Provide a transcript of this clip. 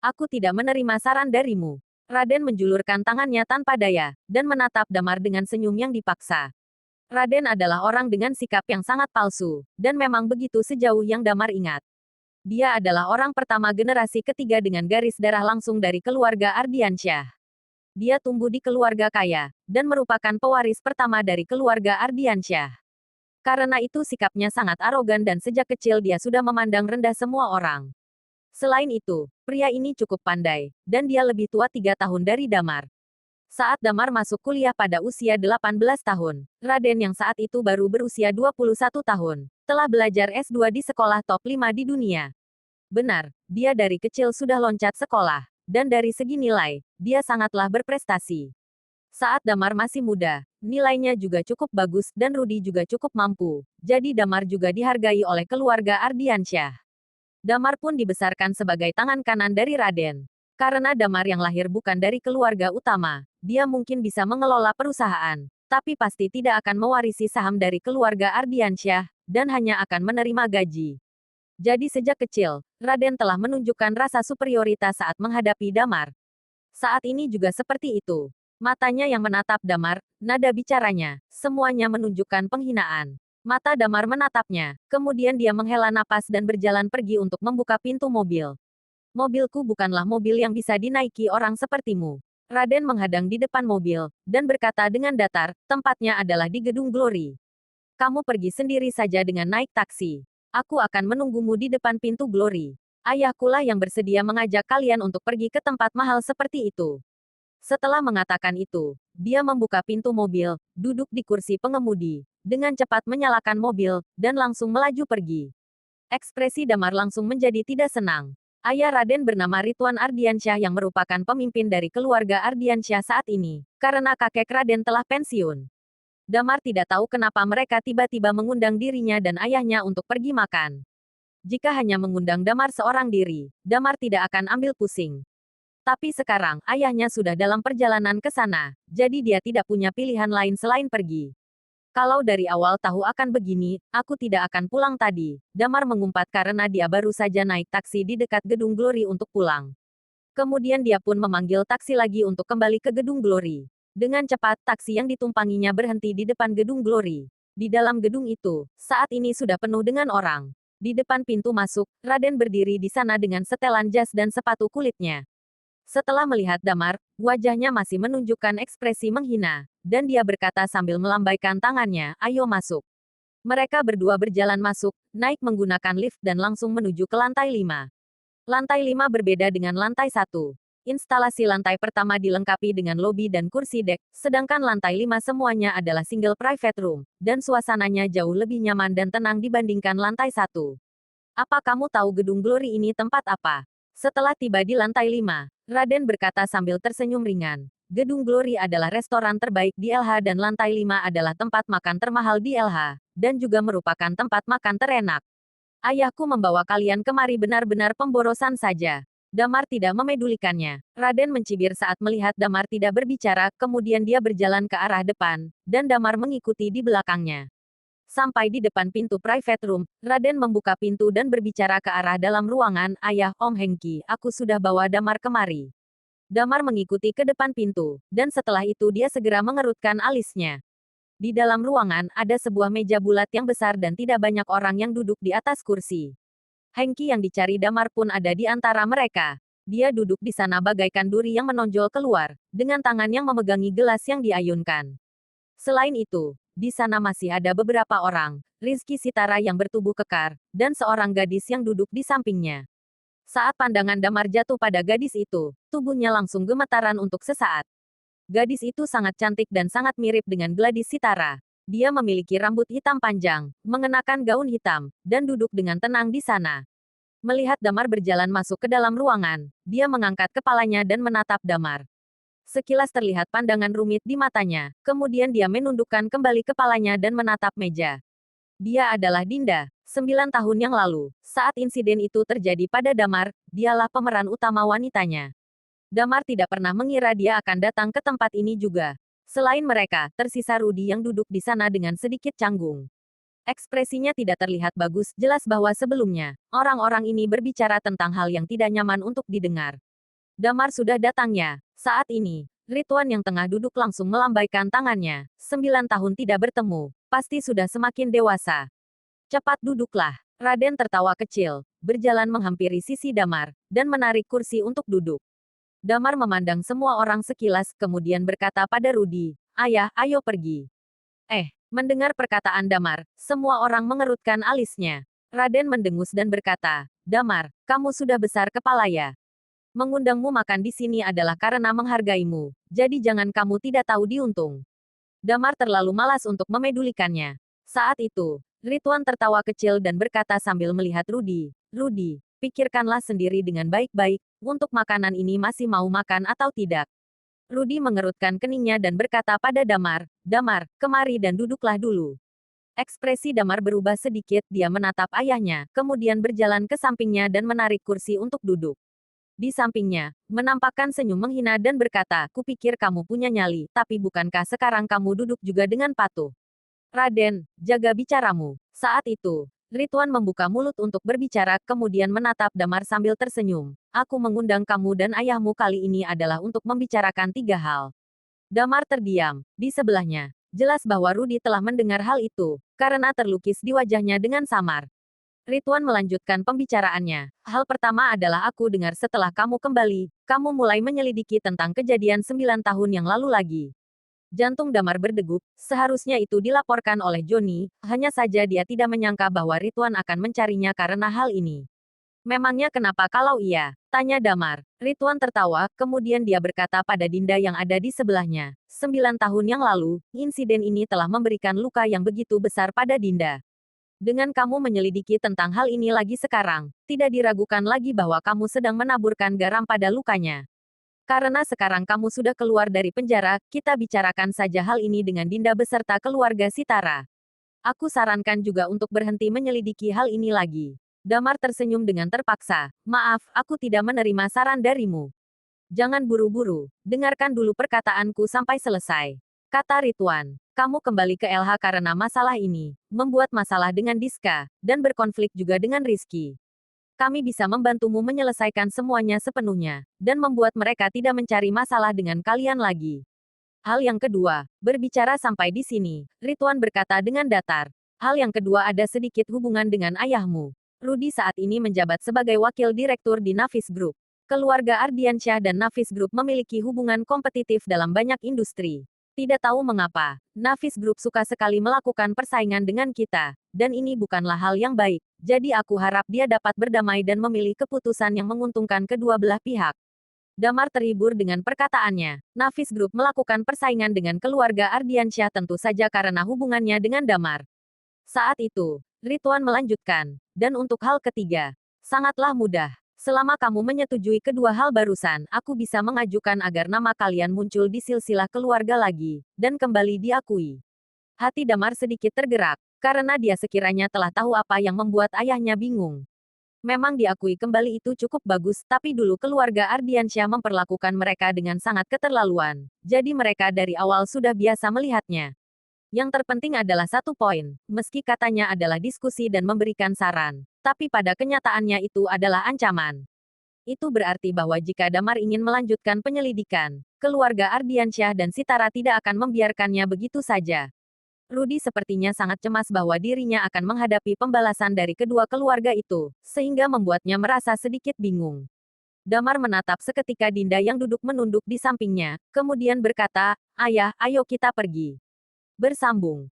Aku tidak menerima saran darimu. Raden menjulurkan tangannya tanpa daya, dan menatap Damar dengan senyum yang dipaksa. Raden adalah orang dengan sikap yang sangat palsu, dan memang begitu sejauh yang Damar ingat. Dia adalah orang pertama generasi ketiga dengan garis darah langsung dari keluarga Ardiansyah. Dia tumbuh di keluarga kaya, dan merupakan pewaris pertama dari keluarga Ardiansyah. Karena itu sikapnya sangat arogan dan sejak kecil dia sudah memandang rendah semua orang. Selain itu, pria ini cukup pandai, dan dia lebih tua 3 tahun dari Damar. Saat Damar masuk kuliah pada usia 18 tahun, Raden yang saat itu baru berusia 21 tahun, telah belajar S2 di sekolah top 5 di dunia. Benar, dia dari kecil sudah loncat sekolah, dan dari segi nilai, dia sangatlah berprestasi. Saat Damar masih muda, nilainya juga cukup bagus dan Rudi juga cukup mampu, jadi Damar juga dihargai oleh keluarga Ardiansyah. Damar pun dibesarkan sebagai tangan kanan dari Raden. Karena Damar yang lahir bukan dari keluarga utama, dia mungkin bisa mengelola perusahaan, tapi pasti tidak akan mewarisi saham dari keluarga Ardiansyah, dan hanya akan menerima gaji. Jadi sejak kecil, Raden telah menunjukkan rasa superioritas saat menghadapi Damar. Saat ini juga seperti itu. Matanya yang menatap Damar, nada bicaranya, semuanya menunjukkan penghinaan. Mata Damar menatapnya, kemudian dia menghela napas dan berjalan pergi untuk membuka pintu mobil. Mobilku bukanlah mobil yang bisa dinaiki orang sepertimu. Raden menghadang di depan mobil, dan berkata dengan datar, tempatnya adalah di Gedung Glory. Kamu pergi sendiri saja dengan naik taksi. Aku akan menunggumu di depan pintu Glory. Ayahkulah yang bersedia mengajak kalian untuk pergi ke tempat mahal seperti itu. Setelah mengatakan itu, dia membuka pintu mobil, duduk di kursi pengemudi, dengan cepat menyalakan mobil, dan langsung melaju pergi. Ekspresi Damar langsung menjadi tidak senang. Ayah Raden bernama Ridwan Ardiansyah yang merupakan pemimpin dari keluarga Ardiansyah saat ini, karena kakek Raden telah pensiun. Damar tidak tahu kenapa mereka tiba-tiba mengundang dirinya dan ayahnya untuk pergi makan. Jika hanya mengundang Damar seorang diri, Damar tidak akan ambil pusing. Tapi sekarang, ayahnya sudah dalam perjalanan ke sana, jadi dia tidak punya pilihan lain selain pergi. Kalau dari awal tahu akan begini, aku tidak akan pulang tadi. Damar mengumpat karena dia baru saja naik taksi di dekat Gedung Glory untuk pulang. Kemudian dia pun memanggil taksi lagi untuk kembali ke Gedung Glory. Dengan cepat, taksi yang ditumpanginya berhenti di depan Gedung Glory. Di dalam gedung itu, saat ini sudah penuh dengan orang. Di depan pintu masuk, Raden berdiri di sana dengan setelan jas dan sepatu kulitnya. Setelah melihat Damar, wajahnya masih menunjukkan ekspresi menghina, dan dia berkata sambil melambaikan tangannya, ayo masuk. Mereka berdua berjalan masuk, naik menggunakan lift dan langsung menuju ke lantai 5. Lantai 5 berbeda dengan lantai 1. Instalasi lantai pertama dilengkapi dengan lobi dan kursi dek, sedangkan lantai 5 semuanya adalah single private room, dan suasananya jauh lebih nyaman dan tenang dibandingkan lantai 1. Apa kamu tahu Gedung Glory ini tempat apa? Setelah tiba di lantai 5, Raden berkata sambil tersenyum ringan. Gedung Glory adalah restoran terbaik di LH dan lantai 5 adalah tempat makan termahal di LH, dan juga merupakan tempat makan terenak. Ayahku membawa kalian kemari benar-benar pemborosan saja. Damar tidak memedulikannya. Raden mencibir saat melihat Damar tidak berbicara, kemudian dia berjalan ke arah depan, dan Damar mengikuti di belakangnya. Sampai di depan pintu private room, Raden membuka pintu dan berbicara ke arah dalam ruangan, ayah, Om Hengki, aku sudah bawa Damar kemari. Damar mengikuti ke depan pintu, dan setelah itu dia segera mengerutkan alisnya. Di dalam ruangan, ada sebuah meja bulat yang besar dan tidak banyak orang yang duduk di atas kursi. Hengki yang dicari Damar pun ada di antara mereka. Dia duduk di sana bagaikan duri yang menonjol keluar, dengan tangan yang memegangi gelas yang diayunkan. Selain itu, di sana masih ada beberapa orang, Rizky Sitara yang bertubuh kekar, dan seorang gadis yang duduk di sampingnya. Saat pandangan Damar jatuh pada gadis itu, tubuhnya langsung gemetaran untuk sesaat. Gadis itu sangat cantik dan sangat mirip dengan Gladys Sitara. Dia memiliki rambut hitam panjang, mengenakan gaun hitam, dan duduk dengan tenang di sana. Melihat Damar berjalan masuk ke dalam ruangan, dia mengangkat kepalanya dan menatap Damar. Sekilas terlihat pandangan rumit di matanya, kemudian dia menundukkan kembali kepalanya dan menatap meja. Dia adalah Dinda, 9 tahun yang lalu. Saat insiden itu terjadi pada Damar, dialah pemeran utama wanitanya. Damar tidak pernah mengira dia akan datang ke tempat ini juga. Selain mereka, tersisa Rudi yang duduk di sana dengan sedikit canggung. Ekspresinya tidak terlihat bagus, jelas bahwa sebelumnya, orang-orang ini berbicara tentang hal yang tidak nyaman untuk didengar. Damar sudah datang ya. Saat ini, Rituan yang tengah duduk langsung melambaikan tangannya. 9 tahun tidak bertemu, pasti sudah semakin dewasa. Cepat duduklah. Raden tertawa kecil, berjalan menghampiri sisi Damar, dan menarik kursi untuk duduk. Damar memandang semua orang sekilas, kemudian berkata pada Rudi, "Ayah, ayo pergi." Mendengar perkataan Damar, semua orang mengerutkan alisnya. Raden mendengus dan berkata, "Damar, kamu sudah besar kepala ya. Mengundangmu makan di sini adalah karena menghargaimu, jadi jangan kamu tidak tahu diuntung." Damar terlalu malas untuk memedulikannya. Saat itu, Rituan tertawa kecil dan berkata sambil melihat Rudi, "Rudi, pikirkanlah sendiri dengan baik-baik, untuk makanan ini masih mau makan atau tidak." Rudi mengerutkan keningnya dan berkata pada Damar, "Damar, kemari dan duduklah dulu." Ekspresi Damar berubah sedikit, dia menatap ayahnya, kemudian berjalan ke sampingnya dan menarik kursi untuk duduk. Di sampingnya, menampakkan senyum menghina dan berkata, "Kupikir kamu punya nyali, tapi bukankah sekarang kamu duduk juga dengan patuh?" "Raden, jaga bicaramu." Saat itu, Rituan membuka mulut untuk berbicara, kemudian menatap Damar sambil tersenyum. "Aku mengundang kamu dan ayahmu kali ini adalah untuk membicarakan 3 hal." Damar terdiam. Di sebelahnya, jelas bahwa Rudi telah mendengar hal itu, karena terlukis di wajahnya dengan samar. Rituan melanjutkan pembicaraannya. "Hal pertama adalah aku dengar setelah kamu kembali, kamu mulai menyelidiki tentang kejadian 9 tahun yang lalu lagi." Jantung Damar berdegup, seharusnya itu dilaporkan oleh Joni, hanya saja dia tidak menyangka bahwa Rituan akan mencarinya karena hal ini. "Memangnya kenapa kalau iya?" tanya Damar. Rituan tertawa, kemudian dia berkata pada Dinda yang ada di sebelahnya, 9 tahun yang lalu, insiden ini telah memberikan luka yang begitu besar pada Dinda. Dengan kamu menyelidiki tentang hal ini lagi sekarang, tidak diragukan lagi bahwa kamu sedang menaburkan garam pada lukanya. Karena sekarang kamu sudah keluar dari penjara, kita bicarakan saja hal ini dengan Dinda beserta keluarga Sitara. Aku sarankan juga untuk berhenti menyelidiki hal ini lagi." Damar tersenyum dengan terpaksa. "Maaf, aku tidak menerima saran darimu." "Jangan buru-buru, dengarkan dulu perkataanku sampai selesai," kata Rituan. "Kamu kembali ke LH karena masalah ini, membuat masalah dengan Diska, dan berkonflik juga dengan Rizky. Kami bisa membantumu menyelesaikan semuanya sepenuhnya, dan membuat mereka tidak mencari masalah dengan kalian lagi." "Hal yang kedua, berbicara sampai di sini," Rituan berkata dengan datar. "Hal yang kedua ada sedikit hubungan dengan ayahmu. Rudi saat ini menjabat sebagai wakil direktur di Navis Group. Keluarga Ardiansyah dan Navis Group memiliki hubungan kompetitif dalam banyak industri. Tidak tahu mengapa, Navis Group suka sekali melakukan persaingan dengan kita, dan ini bukanlah hal yang baik. Jadi aku harap dia dapat berdamai dan memilih keputusan yang menguntungkan kedua belah pihak." Damar terhibur dengan perkataannya. Navis Group melakukan persaingan dengan keluarga Ardiansyah tentu saja karena hubungannya dengan Damar. Saat itu, Rituan melanjutkan, "Dan untuk hal ketiga, sangatlah mudah. Selama kamu menyetujui kedua hal barusan, aku bisa mengajukan agar nama kalian muncul di silsilah keluarga lagi, dan kembali diakui." Hati Damar sedikit tergerak, karena dia sekiranya telah tahu apa yang membuat ayahnya bingung. Memang diakui kembali itu cukup bagus, tapi dulu keluarga Ardiansyah memperlakukan mereka dengan sangat keterlaluan. Jadi mereka dari awal sudah biasa melihatnya. Yang terpenting adalah satu poin, meski katanya adalah diskusi dan memberikan saran, tapi pada kenyataannya itu adalah ancaman. Itu berarti bahwa jika Damar ingin melanjutkan penyelidikan, keluarga Ardiansyah dan Sitara tidak akan membiarkannya begitu saja. Rudi sepertinya sangat cemas bahwa dirinya akan menghadapi pembalasan dari kedua keluarga itu, sehingga membuatnya merasa sedikit bingung. Damar menatap seketika Dinda yang duduk menunduk di sampingnya, kemudian berkata, "Ayah, ayo kita pergi." Bersambung.